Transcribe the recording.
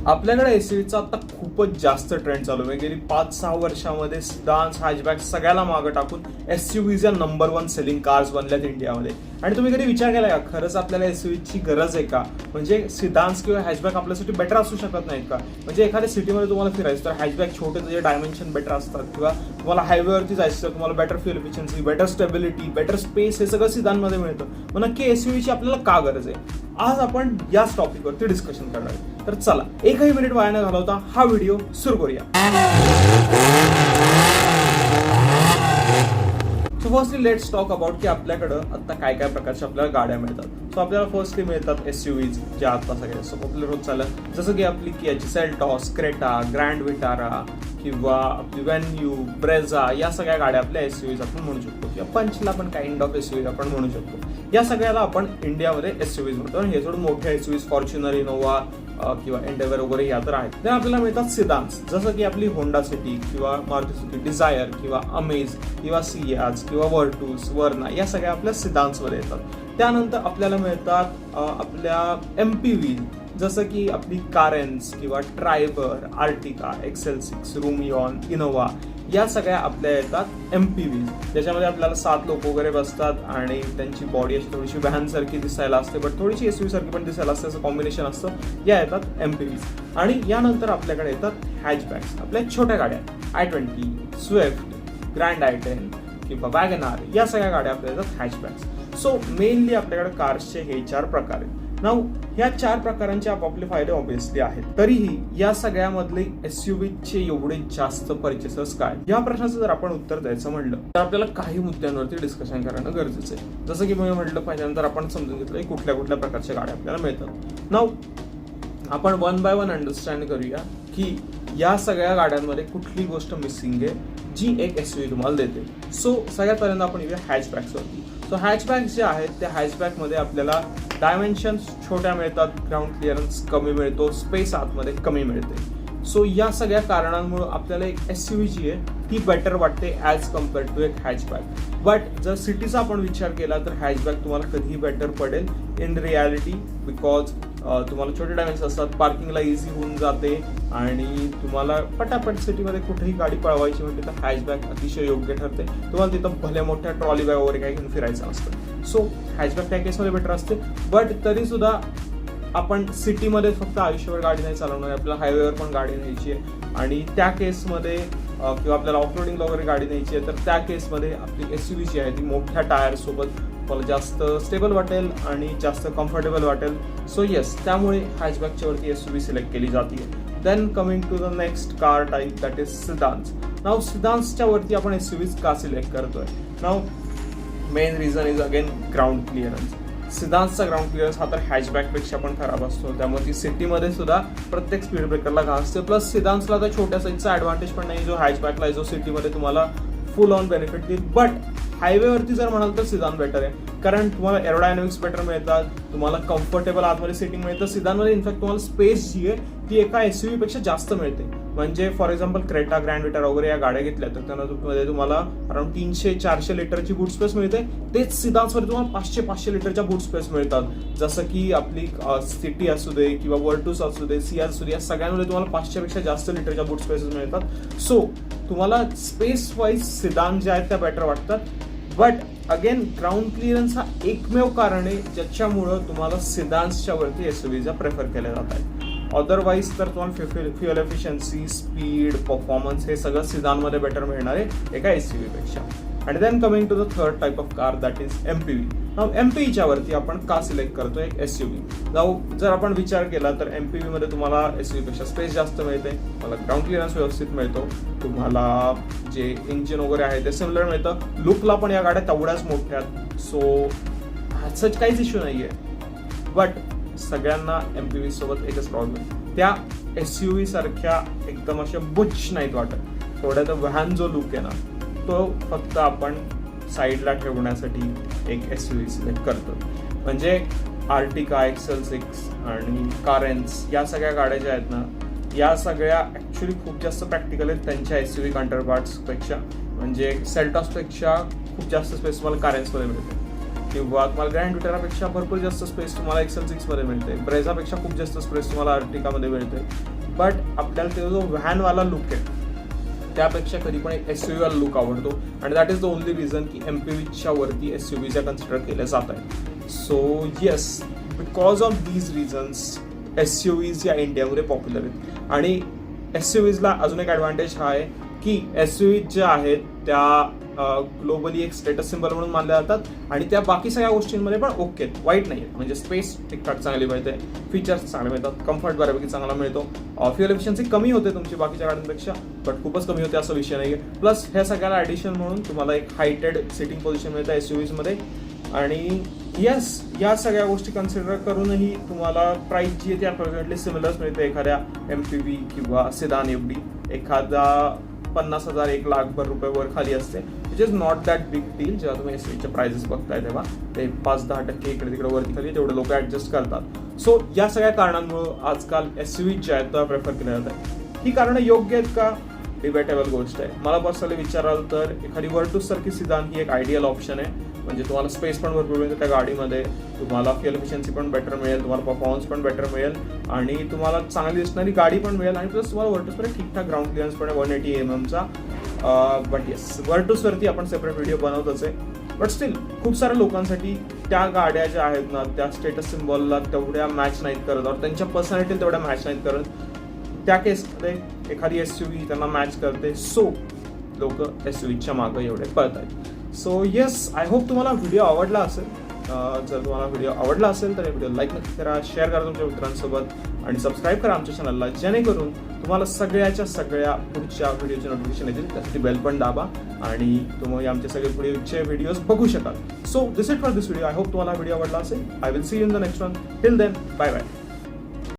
आपल्याकडे एसयूव्हीचा आता खूपच जास्त ट्रेंड चालू आहे. गेली 5-6 वर्षामध्ये सिडान्स, हॅचबॅक सगळ्याला मागं टाकून एसयूव्हीज या नंबर 1 सेलिंग कार्स बनल्यात इंडियामध्ये. आणि तुम्ही कधी विचार केला का खरंच आपल्याला एसयूव्हीची गरज आहे का? म्हणजे सिडान्स किंवा हॅचबॅक आपल्यासाठी बेटर असू शकत नाहीत का? म्हणजे एखाद्या सिटीमध्ये तुम्हाला फिरायचं तर हॅचबॅक छोटे त्याचे डायमेन्शन बेटर असतात, किंवा तुम्हाला हायवेवरती जायचं तर तुम्हाला better fuel efficiency, better stability, better space हे सगळं सिडानमध्ये मिळतं. मग नक्की एसयूव्हीची आपल्याला का गरज आहे? आज आपण याच टॉपिकवरती डिस्कशन करणार आहे. तर चला एकही मिनिट वाया न घालवता हा व्हिडिओ सुरू करूया. So firstly let's talk about की आपल्याकडं आता काय काय प्रकारच्या आपल्याला गाड्या मिळतात. सो आपल्याला फर्स्टली मिळतात एसयूव्हीज, ज्या आता सगळ्या सो पॉप्युलर होत चाललं, जसं की आपली कियाची सेल्टॉस, क्रेटा, ग्रँड विटारा किंवा आपली व्हेन्यू, ब्रेझा, या सगळ्या गाड्या आपल्या एसयूव्हीज आपण म्हणू शकतो, किंवा पंचला पण काइंड ऑफ एसयूव्हीज आपण म्हणू शकतो. या सगळ्याला आपण इंडियामध्ये एसयूव्हीज म्हणतो. आणि हे थोडं मोठे एसयूव्हीज फॉर्च्युनर, इनोवा किंवा एंडेव्हर वगैरे या तर आहेत. तर आपल्याला मिळतात सिडान्स, जसं की आपली होंडा सिटी किंवा मारुती सुझुकी डिझायर किंवा अमेज किंवा सियाज किंवा वर्टूस, वर्ना, या सगळ्या आपल्या सिडान्समध्ये येतात. त्यानंतर आपल्याला मिळतात आपल्या एमपीव्ही, जसं की आपली कारेन्स किंवा ट्रायबर, आर्टिका, XL6, रुमियॉन, इनोवा, या सगळ्या आपल्या येतात एमपीव्ही, ज्याच्यामध्ये आपल्याला 7 लोक वगैरे बसतात आणि त्यांची बॉडी अशी थोडीशी व्हॅन सारखी दिसायला असते, बट थोडीशी एसयूव्ही सारखी पण दिसायला असते, असं कॉम्बिनेशन असतं. या येतात एमपीव्ही. आणि यानंतर आपल्याकडे येतात हॅचबॅक्स, आपल्या छोट्या गाड्या, i20, स्विफ्ट, ग्रँड i10 किंवा वॅगनार, या सगळ्या गाड्या आपल्या येतात हॅचबॅक्स. सो मेनली आपल्याकडे कार्सचे हे 4 प्रकार आहेत. नाऊ ह्या 4 प्रकारांचे आपापले फायदे ऑब्विसली आहेत. तरीही या सगळ्यामधले एसयूव्हीचे एवढे जास्त परचेसर्स काय, या प्रश्नाचं जर आपण उत्तर द्यायचं म्हटलं तर आपल्याला काही मुद्द्यांवरती डिस्कशन करणं गरजेचं आहे. जसं की मी म्हटलं, पहिल्यांदा आपण समजून घेतलं की कुठल्या कुठल्या प्रकारच्या गाड्या आपल्याला मिळतात. नाऊ आपण 1 बाय 1 अंडरस्टँड करूया की या सगळ्या गाड्यांमध्ये कुठली गोष्ट मिसिंग आहे जी एक एसयूव्ही तुम्हाला देते. सो सगळ्यात पहिल्यांदा आपण येऊया हॅचबॅक्सवरती. सो हॅचबॅक्स जे आहेत त्या हॅचबॅकमध्ये आपल्याला डायमेन्शन्स छोट्या मिळतात, ग्राउंड क्लिअरन्स कमी मिळतो, स्पेस आतमध्ये कमी मिळते. सो या सगळ्या कारणांमुळे आपल्याला एक एसयूव्ही जी आहे ती बेटर वाटते ॲज कम्पेअर्ड टू एक हॅचबॅक. बट जर सिटीचा आपण विचार केला तर हॅचबॅक तुम्हाला कधीही बेटर पडेल इन रियालिटी, बिकॉज तुम्हाला छोटे डायमेन्शन असतात, पार्किंगला इझी होऊन जाते आणि तुम्हाला पटापट सिटीमध्ये कुठेही गाडी पळवायची म्हटली तर हॅचबॅक अतिशय योग्य ठरते. तुम्हाला तिथं भले मोठ्या ट्रॉली बॅग वगैरे काही घेऊन फिरायचं असतं. सो हॅचबॅक त्या केसमध्ये बेटर असते. बट तरी सुद्धा आपण सिटीमध्ये फक्त आयुष्यभर गाडी नाही चालवणार, आपल्याला हायवेवर पण गाडी न्यायची आहे आणि त्या केसमध्ये किंवा आपल्याला ऑफरोडिंगला वगैरे गाडी न्यायची आहे, तर त्या केसमध्ये आपली एसयूव्ही जी आहे ती मोठ्या टायरसोबत मला जास्त स्टेबल वाटेल आणि जास्त कम्फर्टेबल वाटेल. सो येस, त्यामुळे हॅचबॅकच्या वरती एसयूव्ही सिलेक्ट केली जाते. Then coming to the next car type, that is sedans. Now सिडान्सच्या वरती आपण एसयूव्हीज का सिलेक्ट करतोय? Now main reason is again ground clearance. सिडान्सचा ग्राउंड क्लिअरन्स हा तर हॅचबॅकपेक्षा पण खराब असतो, त्यामुळे ती सिटीमध्ये सुद्धा प्रत्येक स्पीड ब्रेकरला घास असते. प्लस सिडान्सला तर छोट्या साईजचा ॲडव्हान्टेज पण नाही जो हॅचबॅकला आहे, जो सिटीमध्ये तुम्हाला फुल ऑन बेनिफिट देईल. बट हायवेवरती जर म्हणाल तर सिडान बेटर आहे, कारण तुम्हाला एरोडायनॅमिक्स बेटर मिळतात, तुम्हाला कम्फर्टेबल आतमध्ये सिटिंग मिळतं. सिडानमध्ये इनफॅक्ट तुम्हाला स्पेस जी आहे ती एका एसयूव्ही पेक्षा जास्त मिळते. म्हणजे for example Creta, grand Vitara वगैरे या गाड्या घेतल्या तर त्यांना तुम्हाला अराउंड 300-400 लिटरची बूट स्पेस मिळते. तेच सिडान्समध्ये तुम्हाला 500-500 लिटरच्या बूट स्पेस मिळतात. जसं की आपली सिटी असू दे किंवा वर्टूस असू दे, सियाज असू दे, या सगळ्यांमध्ये तुम्हाला 500 पेक्षा जास्त लिटरच्या बूट स्पेसेस मिळतात. सो तुम्हाला स्पेस वाईज सिडान ज्या आहेत त्या बेटर वाटतात. बट अगेन ग्राउंड क्लिअरन्स हा एकमेव कारण आहे ज्याच्यामुळं तुम्हाला सिडान्सच्या वरती एसयूव्हीजा प्रेफर केल्या जात आहेत. अदरवाईज तर तुम्हाला फ्युअल एफिशियन्सी, स्पीड, परफॉर्मन्स हे सगळं सिडानमध्ये बेटर मिळणार आहे एका एसयूव्ही पेक्षा. आणि then coming to the third type of car, that is MPV. Now एमपीव्हीच्या वरती आपण का सिलेक्ट करतो एक एसयूव्ही? नाव जर आपण विचार केला तर एमपीव्ही मध्ये तुम्हाला एसयूव्ही पेक्षा स्पेस जास्त मिळते, तुम्हाला ग्राउंड क्लिअरन्स व्यवस्थित मिळतो, तुम्हाला जे इंजिन वगैरे आहे ते सिमिलर मिळतं, लुकला पण या गाड्या तेवढ्याच मोठ्या. सो ह्याचं काहीच इश्यू नाही आहे. बट सगळ्यांना एमपीव्ही सोबत एकच प्रॉब्लेम, त्या एसयूव्ही सारख्या एकदम अशा बुच नाहीत वाटत. थोड्या तर व्हॅन जो लुक आहे ना तो फक्त आपण साईडला ठेवण्यासाठी एक एसयूव्ही सिलेक्ट करतो. म्हणजे आर्टिका, XL6 आणि कारेन्स या सगळ्या गाड्या ज्या आहेत ना, या सगळ्या ॲक्च्युली खूप जास्त प्रॅक्टिकल आहेत त्यांच्या एसयूव्ही काउंटरपार्ट्सपेक्षा. म्हणजे सेल्टॉसपेक्षा खूप जास्त स्पेस तुम्हाला कारेन्समध्ये मिळते, किंवा तुम्हाला ग्रँड विटारापेक्षा भरपूर जास्त स्पेस तुम्हाला XL6 मध्ये मिळते, ब्रेझापेक्षा खूप जास्त स्पेस तुम्हाला आर्टिकामध्ये मिळते. बट आपल्याला तो जो व्हॅनवाला लुक आहे त्यापेक्षा कधी पण एक SUV वाला लुक आवडतो आणि that is the only reason की MPVच्या वरती SUVच्या कन्सिडर केल्या जात आहेत. So yes, because of these reasons SUVs या इंडियामध्ये पॉप्युलर आहेत. आणि SUVsला अजून एक ॲडव्हान्टेज हा आहे की SUVs ज्या आहेत त्या ग्लोबली एक स्टेटस सिम्बल म्हणून मानल्या जातात आणि त्या बाकी सगळ्या गोष्टींमध्ये पण ओके आहेत, वाईट नाही आहेत. म्हणजे स्पेस ठीकठाक चांगली मिळते, फीचर्स चांगले मिळतात, कम्फर्ट बऱ्यापैकी चांगला मिळतो, फ्युएल एफिशियन्सी कमी होते तुमची बाकीच्या गाड्यांपेक्षा, बट खूपच कमी होते असा विषय नाही आहे. प्लस ह्या सगळ्याला ॲडिशन म्हणून तुम्हाला एक हायटेड सिटिंग पोझिशन मिळतं SUVsमध्ये. आणि येस, या सगळ्या गोष्टी कन्सिडर करूनही तुम्हाला प्राइस जी आहे ती अप्रॉक्सिमेटली सिमिलर्स मिळते एखाद्या MPV किंवा सेदान एवढी. एखादा 50,000 1,00,000 रुपये वर खाली असते, which is not that big deal. जेव्हा तुम्ही SUVचे प्राइसेस बघताय तेव्हा ते 5-10% इकडे तिकडे वरती खाली तेवढे लोक ऍडजस्ट करतात. सो या सगळ्या कारणांमुळे आजकाल SUV ज्या आहेत त्या प्रेफर केल्या जातात. ही कारणं योग्य आहेत का? डिबेटेबल गोष्ट आहे. मला पर्सनली विचाराल तर एखादी वर्टूस सारखी सिदान ही एक आयडियल ऑप्शन आहे. म्हणजे तुम्हाला स्पेस पण भरपूर मिळेल त्या गाडीमध्ये, तुम्हाला फ्युएल एफिशियन्सी पण बेटर मिळेल, तुम्हाला परफॉर्मन्स पण बेटर मिळेल आणि तुम्हाला चांगली दिसणारी गाडी पण मिळेल. आणि प्लस तुम्हाला वर्टूसमध्ये ठीकठाक ग्राउंड क्लिअरन्स पण आहे 180 mm. बट येस, वर्टूसवरती आपण सेपरेट व्हिडिओ बनवतोच आहे. बट स्टील खूप साऱ्या लोकांसाठी त्या गाड्या ज्या आहेत ना त्या स्टेटस सिम्बॉलला तेवढ्या मॅच नाहीत करत, और त्यांच्या पर्सनॅलिटीला तेवढ्या मॅच नाहीत करत. त्या केसमध्ये एखादी SUV त्यांना मॅच करते. सो लोक SUVच्या मागं एवढे पळत आहेत. सो येस, आय होप तुम्हाला व्हिडिओ आवडला असेल. जर तुम्हाला व्हिडिओ आवडला असेल तर व्हिडिओ लाईक नक्की करा, शेअर करा तुमच्या मित्रांसोबत आणि सबस्क्राईब करा आमच्या चॅनलला, जेणेकरून तुम्हाला सगळ्याच्या सगळ्या पुढच्या व्हिडिओचे नोटिफिकेशन येतील. त्यासाठी बेल पण दाबा आणि तुम्ही आमचे सगळे पुढचे व्हिडिओज बघू शकाल. So this it for this video. I hope तुम्हाला व्हिडिओ आवडला असेल. I will see you in the next one. Till then, bye bye.